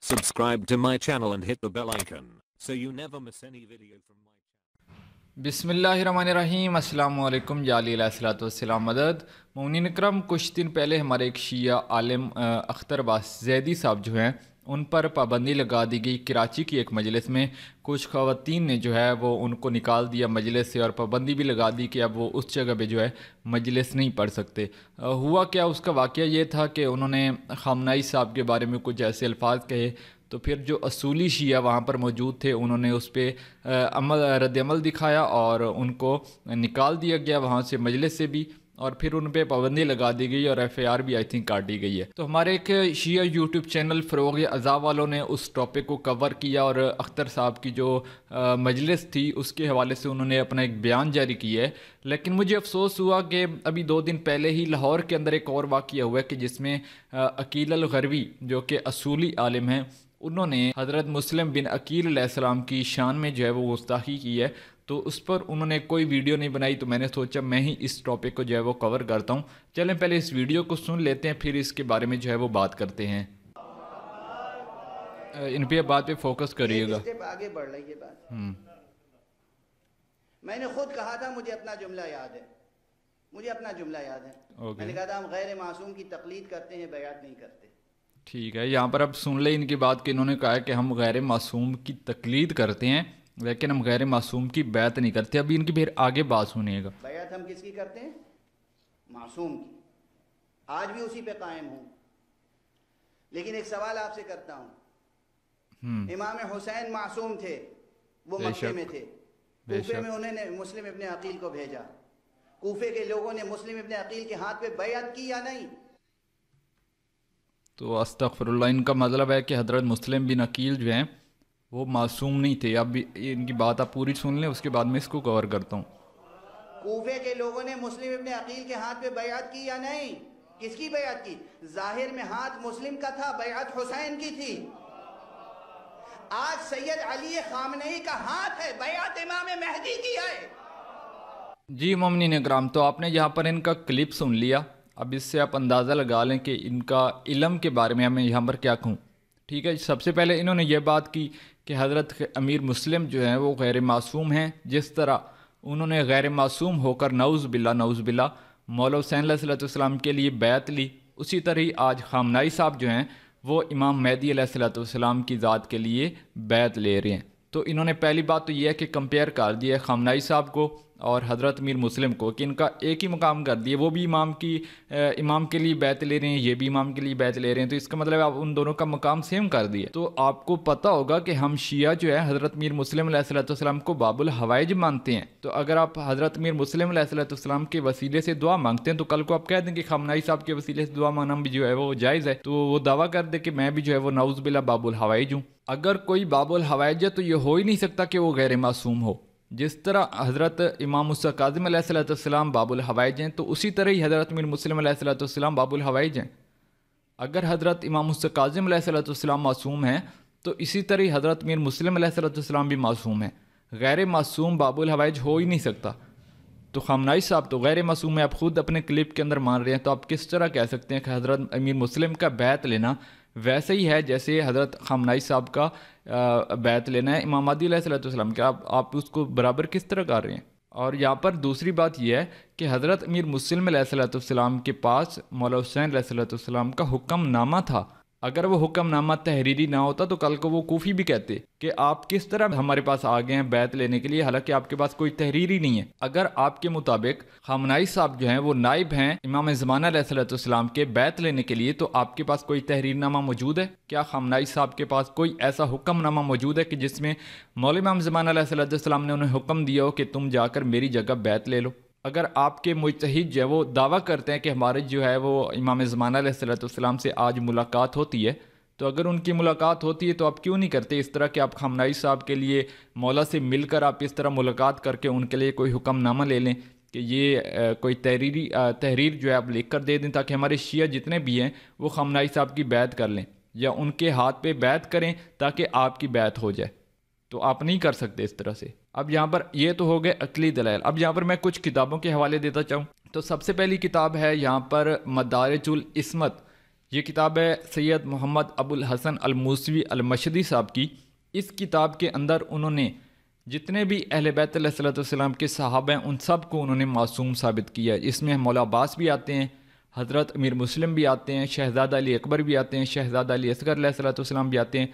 Subscribe to my channel and hit the bell icon so you never miss any video from my channel. बिस्मिल्लाहिर्रहमानिर्रहीम अस्सलामु अलैकुम या अली अलैहिस्सलातु वस्सलाम मदद। मोमिनीन इकराम, कुछ दिन पहले हमारे एक शिया आलिम अख्तर अब्बास ज़ैदी साहब जो हैं उन पर पाबंदी लगा दी गई। कराची की एक मजलिस में कुछ ख़वातीन ने जो है वो उनको निकाल दिया मजलिस से और पाबंदी भी लगा दी कि अब वो उस जगह पे जो है मजलिस नहीं पढ़ सकते। हुआ क्या, उसका वाक़या ये था कि उन्होंने ख़ामनाई साहब के बारे में कुछ ऐसे अल्फाज कहे, तो फिर जो असूली शिया वहाँ पर मौजूद थे उन्होंने उस पर रद्द-ए-अमल दिखाया और उनको निकाल दिया गया वहाँ से, मजलिस से भी, और फिर उन पे पाबंदी लगा दी गई और FIR भी आई थिंक काट दी गई है। तो हमारे एक शिया यूट्यूब चैनल फ़रोग़ अज़ा वालों ने उस टॉपिक को कवर किया और अख्तर साहब की जो मजलिस थी उसके हवाले से उन्होंने अपना एक बयान जारी किया है। लेकिन मुझे अफसोस हुआ कि अभी 2 दिन पहले ही लाहौर के अंदर एक और वाक़या हुआ है कि जिसमें अकील अल-गरवी जो कि असूली आलिम हैं, उन्होंने हज़रत मुस्लिम बिन अकील अलैहिस्सलाम की शान में जो है वो गुस्ताखी की है। तो उस पर उन्होंने कोई वीडियो नहीं बनाई, तो मैंने सोचा मैं ही इस टॉपिक को जो है वो कवर करता हूँ। चलें पहले इस वीडियो को सुन लेते हैं, फिर इसके बारे में जो है वो बात करते हैं। इन पे बात पे फोकस करिएगा। स्टेप आगे बढ़ रही है बात। मैंने खुद कहा था, मुझे अपना जुमला याद है, मैंने कहा था हम गैर मासूम की तकलीद करते हैं, बयात नहीं करते। ठीक है, यहाँ पर अब सुन ले इनकी बात कि इन्होंने कहा है कि हम गैर मासूम की तकलीद करते हैं लेकिन हम गैर मासूम की बैत नहीं करते। अभी इनकी फिर आगे बात सुनिएगा। बैत हम किसकी करते हैं? मासूम की। आज भी उसी पे कायम हूं। लेकिन एक सवाल आपसे करता हूं, इमाम हुसैन मासूम थे, वो मक्के में थे, कूफे में उन्होंने मुस्लिम इब्ने अकील को भेजा, कूफे के लोगों ने मुस्लिम इब्ने अकील के हाथ पे बैत की या नहीं? तो अस्तगफिरुल्लाह, इनका मतलब है कि हज़रत मुस्लिम बिन अकील जो हैं वो मासूम नहीं थे। अब इनकी बात आप पूरी सुन लें, उसके बाद मैं इसको कवर करता हूँ। कूफे के लोगों ने मुस्लिम इब्ने अकील के हाथ पे बैअत की या नहीं? किसकी बैअत की? जाहिर में हाथ मुस्लिम का था, बैअत हुसैन की थी। आज सैयद अली खामनेई का हाथ है, बैअत इमाम मेहदी की है। जी मोमिनीन इकराम, तो आपने यहाँ पर इनका क्लिप सुन लिया। अब इससे आप अंदाज़ा लगा लें कि इनका इल्म के बारे में मैं यहाँ पर क्या कहूँ। ठीक है, सबसे पहले इन्होंने ये बात की कि हज़रत अमीर मुस्लिम जो हैं वो गैर मासूम हैं। जिस तरह उन्होंने गैर मासूम होकर नऊज़ बिल्ला मौला हुसैन अलैहिस्सलाम के लिए बैत ली, उसी तरह ही आज ख़ामनाई साहब जो हैं वो इमाम मेहदी अलैहिस्सलाम की ज़ात के लिए बैत ले रहे हैं। तो इन्होंने पहली बात तो ये है कि कंपेयर कर दिया है ख़ामनाई साहब को और हज़रत अमीर मुस्लिम को कि इनका एक ही मकाम कर दिए। वो भी इमाम के लिए बैत ले रहे हैं, ये भी इमाम के लिए बैत ले रहे हैं, तो इसका मतलब आप उन दोनों का मकाम सेम कर दिए। तो आपको पता होगा कि हम शिया जो है हज़रत अमीर मुस्लिम अलैहिस्सलाम को बाबुल हवाइज मानते हैं। तो अगर आप हज़रत अमीर मुस्लिम अलैहिस्सलाम के वसीले से दुआ मांगते हैं तो कल को आप कह दें कि ख़ामनाई साहब के वसीले से दुआ मांगना भी जो है वो जायज़ है, तो वो दावा कर दे कि मैं भी जो है वो नऊज़ बिल्ला बाबुल हवाइज हूँ। अगर कोई बाबुल हवाइज है तो ये हो ही नहीं सकता कि वो गैर मासूम हो। जिस तरह हज़रत इमाम मूसा काज़िम अलैहिस्सलाम बाबुल हवाइज हैं, तो उसी तरह ही हज़रत अमीर मुस्लिम अलैहिस्सलाम बाबुल हवाइज हैं। अगर हज़रत इमाम मूसा काज़िम अलैहिस्सलाम मासूम हैं तो इसी तरह ही हज़रत अमीर मुस्लिम अलैहिस्सलाम भी मासूम हैं। गैर मासूम बाबुल हवाइज हो ही नहीं सकता। तो ख़ामनाई साहब तो गैर मासूम है, आप ख़ुद अपने क्लिप के अंदर मान रहे हैं, तो आप किस तरह कह सकते हैं कि हज़रत अमीर मुस्लिम का बैत लेना वैसे ही है जैसे हज़रत ख़ामनाई साहब का बैत लेना है इमाम महदी अलैहिस्सलाम का? आप उसको बराबर किस तरह कर रहे हैं? और यहाँ पर दूसरी बात यह है कि हज़रत अमीर मुस्लिम अलैहिस्सलाम के पास मौला हुसैन अलैहिस्सलाम का हुक्मनामा था। अगर वो हुक्मनामा तहरीरी ना होता तो कल को वो कूफी भी कहते कि आप किस तरह हमारे पास आ गए हैं बैत लेने के लिए, हालांकि आपके पास कोई तहरीरी नहीं है। अगर आपके मुताबिक ख़ामनाई साहब जो हैं वो नाइब हैं इमाम ज़माना अलैहिस्सलाम के बैत लेने के लिए, तो आपके पास कोई तहरीरनामा मौजूद है? क्या ख़ामनाई साहब के पास कोई ऐसा हुक्मनामा मौजूद है कि जिसमें मौला इमाम ज़माना अलैहिस्सलाम ने उन्हें हुक्म दिया हो कि तुम जाकर मेरी जगह बैत ले लो? अगर आपके मुज्तहिद जो है वो दावा करते हैं कि हमारे जो है वो इमाम ज़माना अलैहिस्सलाम से आज मुलाकात होती है, तो अगर उनकी मुलाकात होती है तो आप क्यों नहीं करते इस तरह कि आप ख़ामनाई साहब के लिए मौला से मिलकर आप इस तरह मुलाकात करके उनके लिए कोई हुक्मनामा ले लें कि ये कोई तहरीर जो है आप लिख कर दे दें, ताकि हमारे शिया जितने भी हैं वो ख़ामनाई साहब की बैत कर लें या उनके हाथ पे बैत करें ताकि आपकी बैत हो जाए। तो आप नहीं कर सकते इस तरह से। अब यहाँ पर ये तो हो गए अकली दलाइल। अब यहाँ पर मैं कुछ किताबों के हवाले देता चाहूँ तो सबसे पहली किताब है यहाँ पर मदारिजुल इस्मत, یہ کتاب ہے سید محمد ابو الحسن الموسوی المشدی صاحب کی۔ اس کتاب کے اندر انہوں نے جتنے بھی اہل بیت علیہ الصلوۃ والسلام کے صحابہ ہیں ان سب کو انہوں نے معصوم ثابت کیا ہے۔ اس میں مولا عباس بھی آتے ہیں، حضرت امیر مسلم بھی آتے ہیں، شہزادہ علی اکبر بھی آتے ہیں، شہزادہ علی اصغر علیہ الصلوۃ والسلام بھی آتے ہیں۔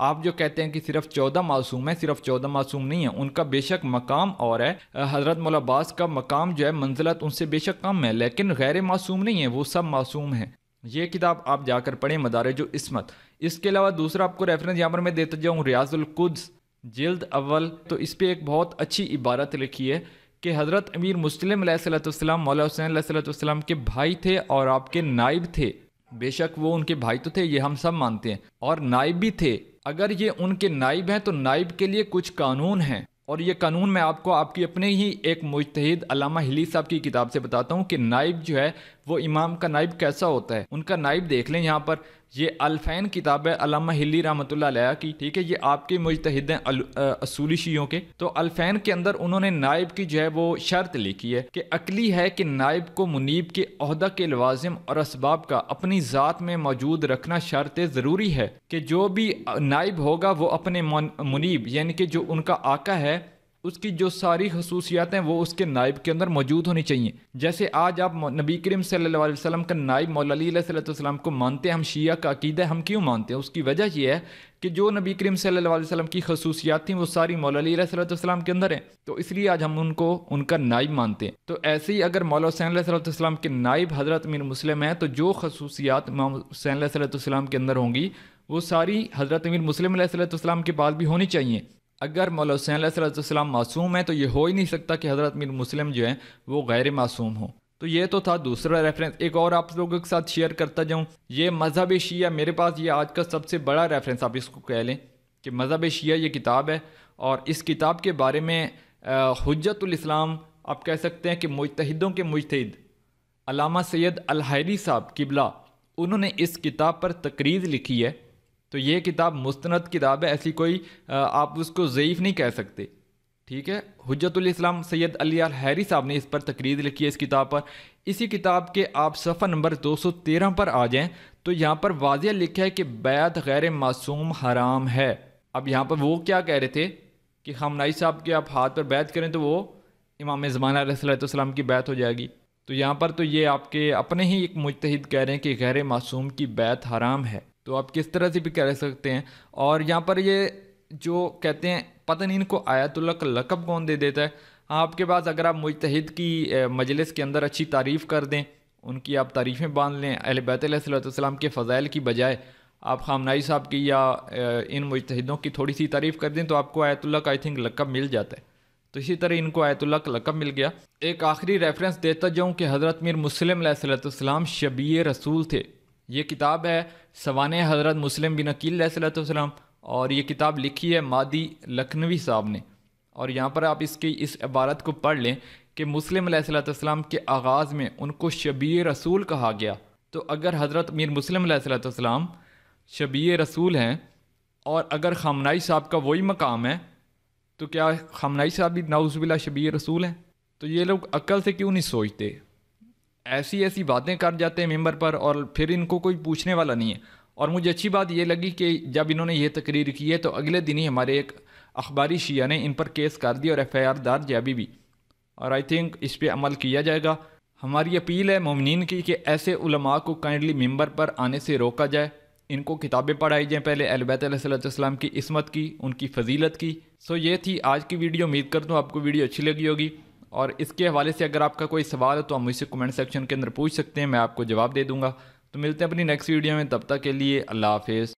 آپ جو کہتے ہیں کہ صرف 14 معصوم ہیں، صرف 14 معصوم نہیں ہیں، ان کا بے شک مقام اور ہے۔ حضرت مولا عباس کا مقام جو ہے منزلت ان سے بے شک کم ہے، لیکن غیر معصوم نہیں ہیں، وہ سب معصوم ہیں۔ یہ کتاب آپ جا کر پڑھیں، مدارج العصمت۔ اس کے علاوہ دوسرا آپ کو ریفرنس یہاں پر میں دیتا جاؤں، ریاض القدس جلد اول، تو اس پہ ایک بہت اچھی عبارت لکھی ہے کہ حضرت امیر مسلم علیہ الصلوۃ والسلام مولا حسین علیہ الصلوۃ والسلام کے بھائی تھے اور آپ کے نائب تھے۔ بے شک وہ ان کے بھائی تو تھے، یہ ہم سب مانتے ہیں، اور نائب بھی تھے۔ اگر یہ ان کے نائب ہیں تو نائب کے لیے کچھ قانون ہیں، اور یہ قانون میں آپ کو آپ کی اپنے ہی ایک مجتہد علامہ ہلی صاحب کی کتاب سے بتاتا ہوں کہ نائب جو ہے وہ امام کا نائب کیسا ہوتا ہے۔ ان کا نائب دیکھ لیں یہاں پر، یہ الفین کتاب ہے علامہ ہلی رحمۃ اللہ علیہ کی، ٹھیک ہے، یہ آپ کے مجتہد ہیں اصولی شیعوں کے۔ تو الفین کے اندر انہوں نے نائب کی جو ہے وہ شرط لکھی ہے کہ عقلی ہے کہ نائب کو منیب کے عہدہ کے لوازم اور اسباب کا اپنی ذات میں موجود رکھنا شرط ضروری ہے کہ جو بھی نائب ہوگا وہ اپنے منیب یعنی کہ جو ان کا آقا ہے اس کی جو ساری خصوصیات ہیں وہ اس کے نائب کے اندر موجود ہونی چاہیے۔ جیسے آج آپ نبی کریم صلی اللہ علیہ وسلم کا نائب مولا علی علیہ السلام کو مانتے ہیں، ہم شیعہ کا عقیدہ ہے، ہم کیوں مانتے ہیں؟ اس کی وجہ یہ ہے کہ جو نبی کریم صلی اللہ علیہ وسلم کی خصوصیات تھیں وہ ساری مولا علی علیہ السلام کے اندر ہیں، تو اس لیے آج ہم ان کو ان کا نائب مانتے ہیں۔ تو ایسے ہی اگر مولا حسین علیہ السلام کے نائب حضرت امیر مسلم ہیں تو جو خصوصیات امام حسین علیہ السلام کے اندر ہوں گی وہ ساری حضرت امیر مسلم علیہ السلام کے پاس بھی ہونی چاہیے۔ اگر مولا حسین علیہ السلام معصوم ہیں تو یہ ہو ہی نہیں سکتا کہ حضرت امیر مسلم جو ہیں وہ غیر معصوم ہوں۔ تو یہ تو تھا دوسرا ریفرنس۔ ایک اور آپ لوگوں کے ساتھ شیئر کرتا جاؤں، یہ مذہب شیعہ، میرے پاس یہ آج کا سب سے بڑا ریفرنس آپ اس کو کہہ لیں کہ مذہب شیعہ یہ کتاب ہے، اور اس کتاب کے بارے میں حجت الاسلام آپ کہہ سکتے ہیں کہ مجتہدوں کے مجتہد علامہ سید الحیری صاحب قبلہ انہوں نے اس کتاب پر تقریر لکھی ہے۔ تو یہ کتاب مستند کتاب ہے، ایسی کوئی آپ اس کو ضعیف نہیں کہہ سکتے، ٹھیک ہے۔ حجت الاسلام سید علی الحیری صاحب نے اس پر تقریر لکھی ہے اس کتاب پر۔ اسی کتاب کے آپ صفحہ نمبر 213 پر آ جائیں تو یہاں پر واضح لکھا ہے کہ بیعت غیر معصوم حرام ہے۔ اب یہاں پر وہ کیا کہہ رہے تھے کہ خامنائی صاحب کے آپ ہاتھ پر بیعت کریں تو وہ امام زمانہ علیہ السلام کی بیعت ہو جائے گی، تو یہاں پر تو یہ آپ کے اپنے ہی ایک مجتہد کہہ رہے ہیں کہ غیر معصوم کی بیعت حرام ہے، تو آپ کس طرح سے بھی کہہ سکتے ہیں؟ اور یہاں پر یہ جو کہتے ہیں پتہ نہیں ان کو آیت اللہ کا لقب کون دے دیتا ہے۔ آپ کے پاس اگر آپ مجتہد کی مجلس کے اندر اچھی تعریف کر دیں، ان کی آپ تعریفیں باندھ لیں اہل بیت علیہ السلام کے فضائل کی بجائے آپ خامنائی صاحب کی یا ان مجتہدوں کی تھوڑی سی تعریف کر دیں تو آپ کو آیت اللہ کا آئی تھنک لقب مل جاتا ہے۔ تو اسی طرح ان کو آیت اللہ کا لقب مل گیا۔ ایک آخری ریفرنس دیتا جاؤں کہ حضرت میر مسلم علیہ السلام شبیہ رسول تھے۔ یہ کتاب ہے سوانح حضرت مسلم بن عقیل علیہ السلام، اور یہ کتاب لکھی ہے مادی لکھنوی صاحب نے، اور یہاں پر آپ اس کی اس عبارت کو پڑھ لیں کہ مسلم علیہ السلام کے آغاز میں ان کو شبیہ رسول کہا گیا۔ تو اگر حضرت میر مسلم علیہ السلام شبیہ رسول ہیں اور اگر خامنائی صاحب کا وہی مقام ہے تو کیا خامنائی صاحب بھی نعوذ باللہ شبیہ رسول ہیں؟ تو یہ لوگ عقل سے کیوں نہیں سوچتے؟ ایسی باتیں کر جاتے ہیں ممبر پر اور پھر ان کو کوئی پوچھنے والا نہیں ہے۔ اور مجھے اچھی بات یہ لگی کہ جب انہوں نے یہ تقریر کی ہے تو اگلے دن ہی ہمارے ایک اخباری شیعہ نے ان پر کیس کر دیا اور FIR درج ہے ابھی بھی، اور آئی تھنک اس پہ عمل کیا جائے گا۔ ہماری اپیل ہے مومنین کی کہ ایسے علماء کو کائنڈلی ممبر پر آنے سے روکا جائے، ان کو کتابیں پڑھائی جائیں، پہلے اہل بیت علیہ السلام کی عصمت کی، ان کی فضیلت کی۔ یہ تھی آج کی ویڈیو، امید کرتا ہوں آپ کو ویڈیو اچھی لگی ہوگی، اور اس کے حوالے سے اگر آپ کا کوئی سوال ہے تو آپ مجھ سے کمنٹ سیکشن کے اندر پوچھ سکتے ہیں، میں آپ کو جواب دے دوں گا۔ تو ملتے ہیں اپنی نیکسٹ ویڈیو میں، تب تک کے لیے اللہ حافظ۔